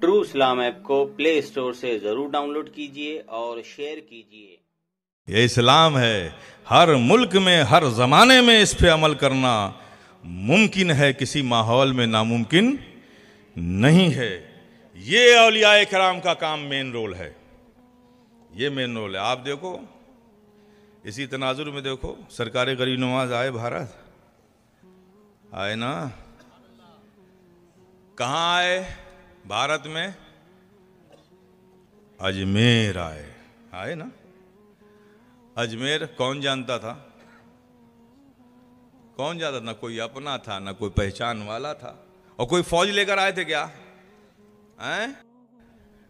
True इस्लाम app को play store से जरूर डाउनलोड कीजिए और शेयर कीजिए। ये इस्लाम है, हर मुल्क में हर जमाने में इस पे अमल करना मुमकिन है, किसी माहौल में नामुमकिन नहीं है। ये औलियाए किराम का काम मेन रोल है, ये मेन रोल है। आप देखो इसी तनाजुर में देखो, सरकार गरीब नवाज आए भारत, आए ना, कहाँ आए भारत में? अजमेर आए ना। अजमेर कौन जानता था? कौन जानता था? ना कोई अपना था, ना कोई पहचान वाला था। और कोई फौज लेकर आए थे क्या? हैं?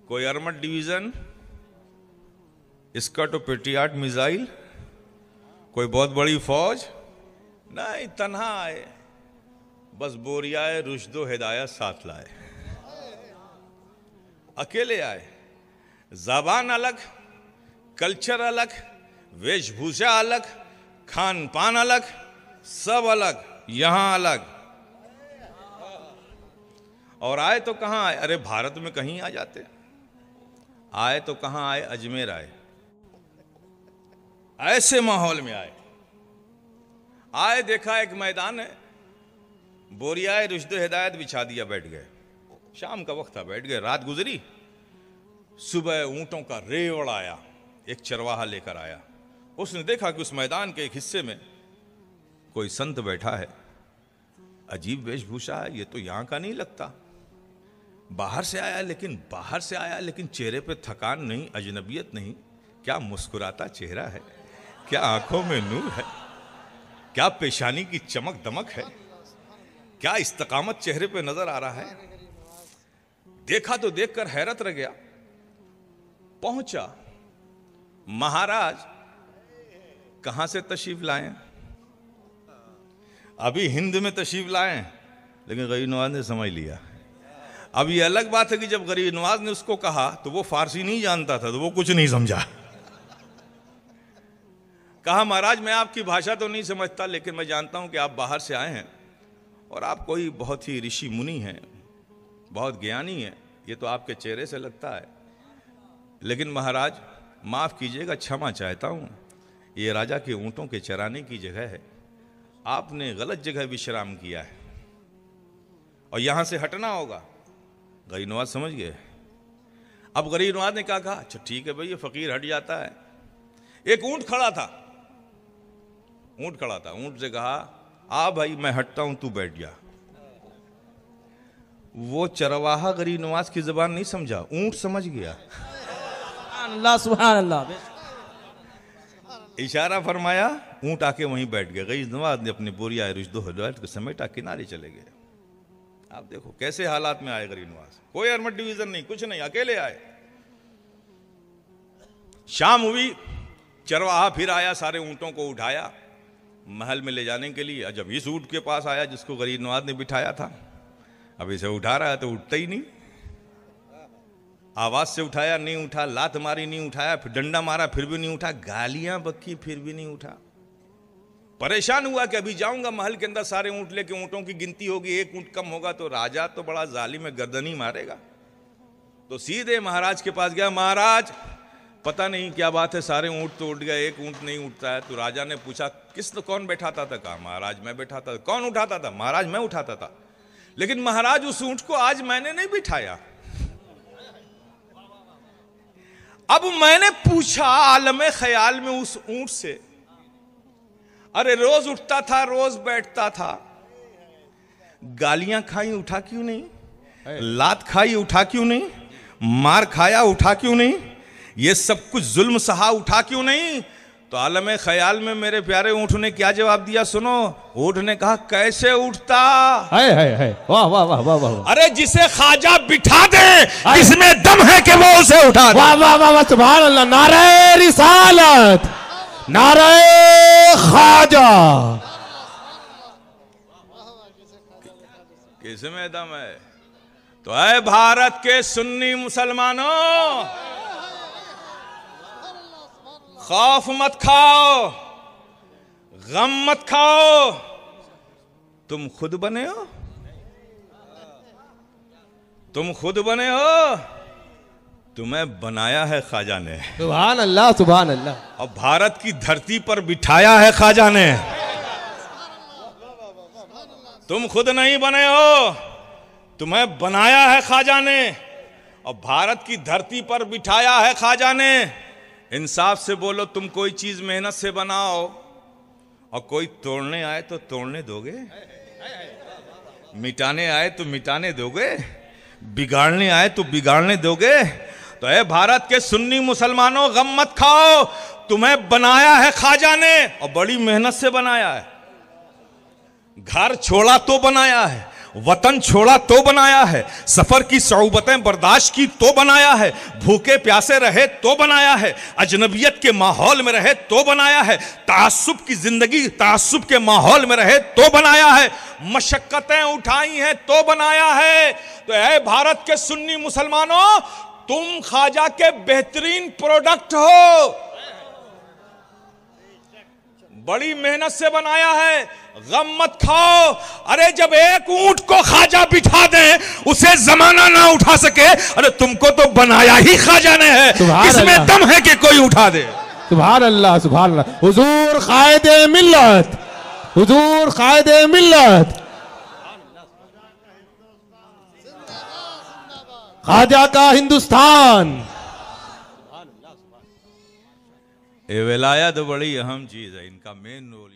कोई आर्मड डिवीजन, स्कट और पेट्रियाट मिसाइल, कोई बहुत बड़ी फौज नहीं, तन्हा आए। बस बोरियाए रुश्दो हिदायत साथ लाए, अकेले आए। ज़बान अलग, कल्चर अलग, वेशभूषा अलग, खान पान अलग, सब अलग, यहां अलग। और आए तो कहां आए? अरे भारत में कहीं आ जाते। आए तो कहां आए? अजमेर आए। ऐसे माहौल में आए, देखा एक मैदान है, बोरियाए रुश्दो हिदायत बिछा दिया, बैठ गए। शाम का वक्त था, बैठ गए। रात गुजरी, सुबह ऊंटों का रेवड़ आया, एक चरवाहा लेकर आया। उसने देखा कि उस मैदान के एक हिस्से में कोई संत बैठा है, अजीब वेशभूषा है, ये तो यहां का नहीं लगता। बाहर से आया लेकिन चेहरे पे थकान नहीं, अजनबियत नहीं। क्या मुस्कुराता चेहरा है, क्या आंखों में नूर है, क्या पेशानी की चमक दमक है, क्या इस्तकामत चेहरे पे नजर आ रहा है। देखा तो देखकर हैरत रह गया। पहुंचा, महाराज कहां से तशरीफ लाए? अभी हिंद में तशरीफ लाए, लेकिन गरीब नवाज ने समझ लिया। अब ये अलग बात है कि जब गरीब नवाज ने उसको कहा तो वो फारसी नहीं जानता था, तो वो कुछ नहीं समझा। कहा, महाराज मैं आपकी भाषा तो नहीं समझता, लेकिन मैं जानता हूं कि आप बाहर से आए हैं और आप कोई बहुत ही ऋषि मुनि हैं, बहुत ज्ञानी हैं, ये तो आपके चेहरे से लगता है। लेकिन महाराज माफ कीजिएगा, क्षमा चाहता हूं, ये राजा के ऊंटों के चराने की जगह है, आपने गलत जगह विश्राम किया है और यहां से हटना होगा। गरीब नवाज समझ गए। अब गरीब नवाज ने क्या कहा? अच्छा ठीक है भाई, ये फकीर हट जाता है। एक ऊंट खड़ा था, ऊंट से कहा, आ भाई मैं हटता हूं, तू बैठ जा। वो चरवाहा गरीब नवाज की जुबान नहीं समझा, ऊंट समझ गया। अल्लाह सुभान अल्लाह। इशारा फरमाया, ऊंट आके वहीं बैठ गया। गरीब नवाज ने अपनी बोरिया रुश्दो हिदायत को समेटा, किनारे चले गए। आप देखो कैसे हालात में आए गरीब नवाज। कोई आर्मड डिवीजन नहीं, कुछ नहीं, अकेले आए। शाम हुई, चरवाहा फिर आया, सारे ऊंटों को उठाया महल में ले जाने के लिए। जब इस ऊंट के पास आया जिसको गरीब नवाज ने बिठाया था, अब इसे उठा रहा है तो उठता ही नहीं। आवाज से उठाया, नहीं उठा, लात मारी, नहीं उठाया, फिर डंडा मारा, फिर भी नहीं उठा, गालियां बकी, फिर भी नहीं उठा। परेशान हुआ कि अभी जाऊंगा महल के अंदर, सारे ऊंट लेके, ऊंटों की गिनती होगी, एक ऊंट कम होगा तो राजा तो बड़ा जालिम है, गर्दन ही मारेगा। तो सीधे महाराज के पास गया। महाराज पता नहीं क्या बात है, सारे ऊंट तो उठ गए, एक ऊंट नहीं उठता है। तो राजा ने पूछा, कौन बैठाता था? कहा, महाराज मैं बैठाता था। कौन उठाता था? महाराज मैं उठाता था। लेकिन महाराज उस ऊंट को आज मैंने नहीं बिठाया। अब मैंने पूछा आलम ख्याल में उस ऊंट से, अरे रोज उठता था, रोज बैठता था, गालियां खाई उठा क्यों नहीं? लात खाई उठा क्यों नहीं? मार खाया उठा क्यों नहीं? ये सब कुछ जुल्म सहा उठा क्यों नहीं? तो आलम ख्याल में मेरे प्यारे ऊंट ने क्या जवाब दिया सुनो। ऊंट ने कहा, कैसे उठता? है वाह वाह वाह वाह वाह। अरे जिसे ख्वाजा बिठा दे, इसमें दम है कि वो उसे उठा दे। वाह वाह वाह, सुभान अल्लाह। नारे रिसालत, नारे ख्वाजा। किसमें दम है? तो ऐ भारत के सुन्नी मुसलमानों, खौफ मत खाओ, गम मत खाओ, तुम खुद बने हो। तुम खुद बने हो, तुम्हें बनाया है ख्वाजा ने। सुभान अल्लाह, सुभान अल्लाह। और भारत की धरती पर बिठाया है ख्वाजा ने। तुम खुद नहीं बने हो, तुम्हें बनाया है ख्वाजा ने और भारत की धरती पर बिठाया है ख्वाजा ने। इंसाफ से बोलो, तुम कोई चीज मेहनत से बनाओ और कोई तोड़ने आए तो तोड़ने दोगे? मिटाने आए तो मिटाने दोगे? बिगाड़ने आए तो बिगाड़ने दोगे? तो ऐ भारत के सुन्नी मुसलमानों, गम मत खाओ, तुम्हें बनाया है ख्वाजा ने और बड़ी मेहनत से बनाया है। घर छोड़ा तो बनाया है, वतन छोड़ा तो बनाया है, सफर की सऊबतें बर्दाश्त की तो बनाया है, भूखे प्यासे रहे तो बनाया है, अजनबियत के माहौल में रहे तो बनाया है, तासुब की जिंदगी तासुब के माहौल में रहे तो बनाया है, मशक्कतें उठाई हैं तो बनाया है। तो ऐ भारत के सुन्नी मुसलमानों, तुम ख्वाजा के बेहतरीन प्रोडक्ट हो, बड़ी मेहनत से बनाया है, गम मत खाओ। अरे जब एक ऊंट को ख्वाजा बिठा दे, उसे जमाना ना उठा सके, अरे तुमको तो बनाया ही ख्वाजा ने है, इसमें दम है कि कोई उठा दे। सुभान अल्लाह, सुभान अल्लाह। हुजूर कायदे मिल्लत, हुजूर कायदे मिल्लत, ख्वाजा का हिंदुस्तान। ये विलायत बड़ी अहम चीज है, इनका मेन रोल